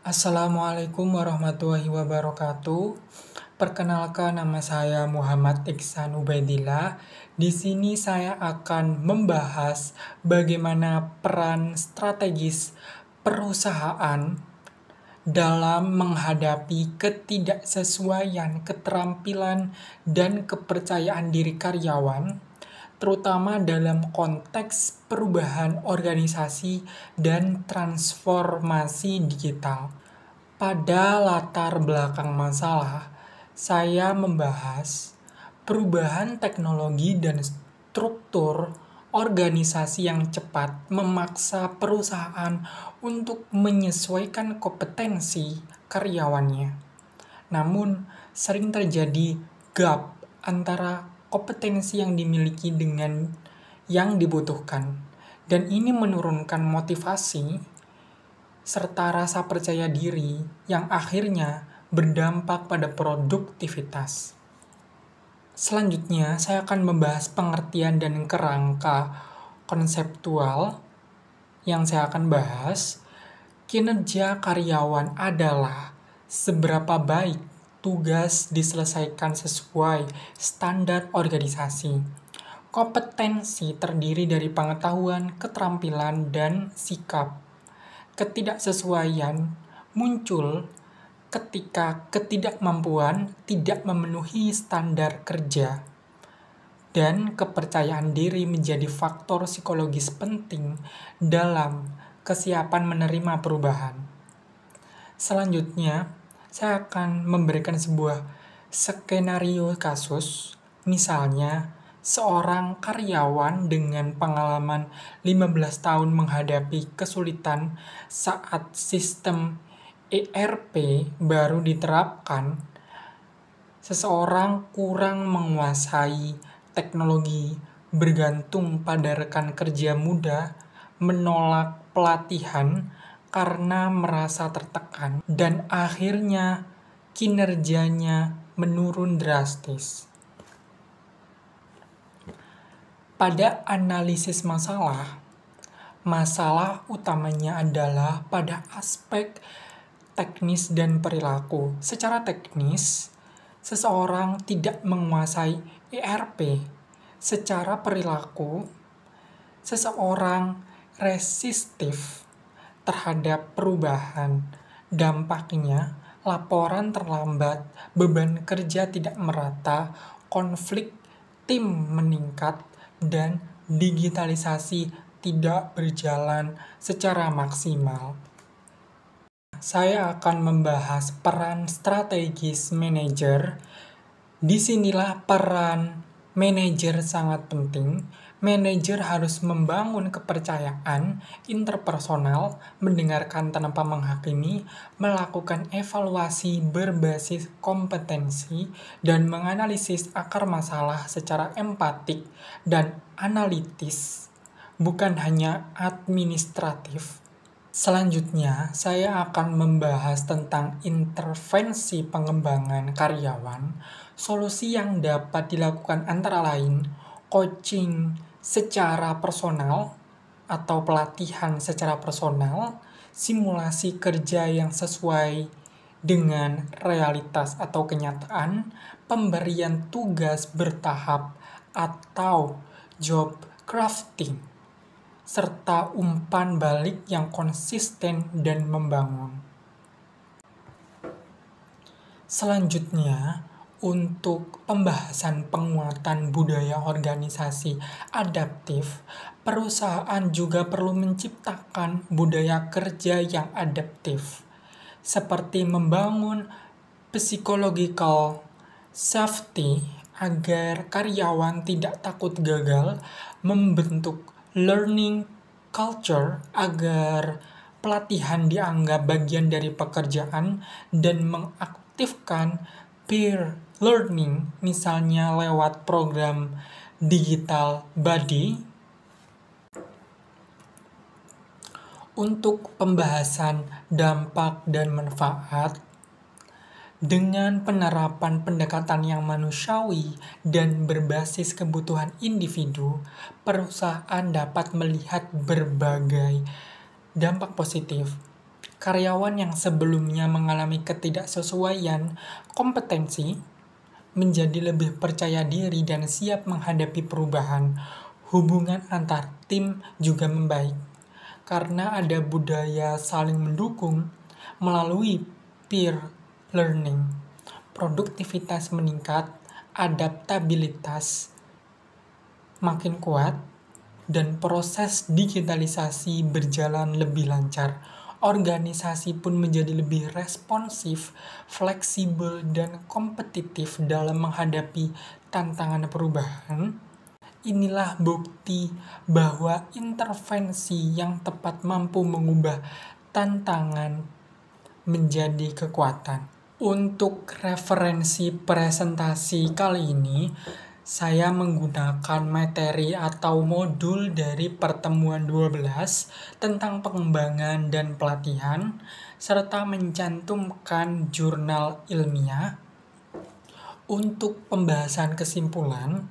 Assalamualaikum warahmatullahi wabarakatuh. Perkenalkan, nama saya Muhammad Iksan Ubaidillah. Di sini saya akan membahas bagaimana peran strategis perusahaan dalam menghadapi ketidaksesuaian keterampilan dan kepercayaan diri karyawan, terutama dalam konteks perubahan organisasi dan transformasi digital. Pada latar belakang masalah, saya membahas perubahan teknologi dan struktur organisasi yang cepat memaksa perusahaan untuk menyesuaikan kompetensi karyawannya. Namun, sering terjadi gap antara kompetensi yang dimiliki dengan yang dibutuhkan, dan ini menurunkan motivasi serta rasa percaya diri yang akhirnya berdampak pada produktivitas. Selanjutnya, saya akan membahas pengertian dan kerangka konseptual yang saya akan bahas. Kinerja karyawan adalah seberapa baik tugas diselesaikan sesuai standar organisasi. Kompetensi terdiri dari pengetahuan, keterampilan, dan sikap. Ketidaksesuaian muncul ketika ketidakmampuan tidak memenuhi standar kerja, dan kepercayaan diri menjadi faktor psikologis penting dalam kesiapan menerima perubahan. Selanjutnya, saya akan memberikan sebuah skenario kasus, misalnya seorang karyawan dengan pengalaman 15 tahun menghadapi kesulitan saat sistem ERP baru diterapkan. Seseorang kurang menguasai teknologi, bergantung pada rekan kerja muda, menolak pelatihan karena merasa tertekan, dan akhirnya kinerjanya menurun drastis. Pada analisis masalah utamanya adalah pada aspek teknis dan perilaku. Secara teknis, seseorang tidak menguasai ERP. Secara perilaku, seseorang resistif terhadap perubahan. Dampaknya, laporan terlambat, beban kerja tidak merata, konflik tim meningkat, dan digitalisasi tidak berjalan secara maksimal. Saya akan membahas peran strategis manajer. Disinilah peran manajer sangat penting. Manajer harus membangun kepercayaan interpersonal, mendengarkan tanpa menghakimi, melakukan evaluasi berbasis kompetensi, dan menganalisis akar masalah secara empatik dan analitis, bukan hanya administratif. Selanjutnya, saya akan membahas tentang intervensi pengembangan karyawan. Solusi yang dapat dilakukan antara lain coaching secara personal atau pelatihan secara personal, simulasi kerja yang sesuai dengan realitas atau kenyataan, pemberian tugas bertahap atau job crafting, serta umpan balik yang konsisten dan membangun. Selanjutnya, untuk pembahasan penguatan budaya organisasi adaptif, perusahaan juga perlu menciptakan budaya kerja yang adaptif, seperti membangun psychological safety agar karyawan tidak takut gagal, membentuk learning culture agar pelatihan dianggap bagian dari pekerjaan, dan mengaktifkan peer learning, misalnya lewat program digital buddy. Untuk pembahasan dampak dan manfaat, dengan penerapan pendekatan yang manusiawi dan berbasis kebutuhan individu, perusahaan dapat melihat berbagai dampak positif. Karyawan yang sebelumnya mengalami ketidaksesuaian kompetensi menjadi lebih percaya diri dan siap menghadapi perubahan. Hubungan antar tim juga membaik karena ada budaya saling mendukung melalui peer learning. Produktivitas meningkat, adaptabilitas makin kuat, dan proses digitalisasi berjalan lebih lancar. Organisasi pun menjadi lebih responsif, fleksibel, dan kompetitif dalam menghadapi tantangan perubahan. Inilah bukti bahwa intervensi yang tepat mampu mengubah tantangan menjadi kekuatan. Untuk referensi presentasi kali ini, saya menggunakan materi atau modul dari pertemuan 12 tentang pengembangan dan pelatihan, serta mencantumkan jurnal ilmiah. Untuk pembahasan kesimpulan,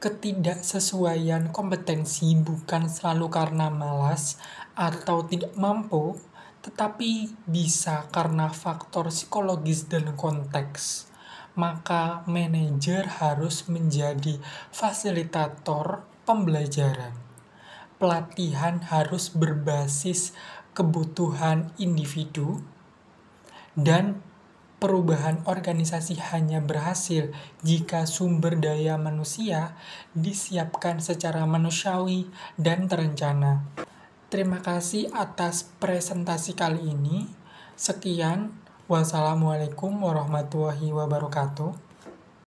ketidaksesuaian kompetensi bukan selalu karena malas atau tidak mampu, tetapi bisa karena faktor psikologis dan konteks. Maka manajer harus menjadi fasilitator pembelajaran. Pelatihan harus berbasis kebutuhan individu, dan perubahan organisasi hanya berhasil jika sumber daya manusia disiapkan secara manusiawi dan terencana. Terima kasih atas presentasi kali ini. Sekian, wassalamualaikum warahmatullahi wabarakatuh.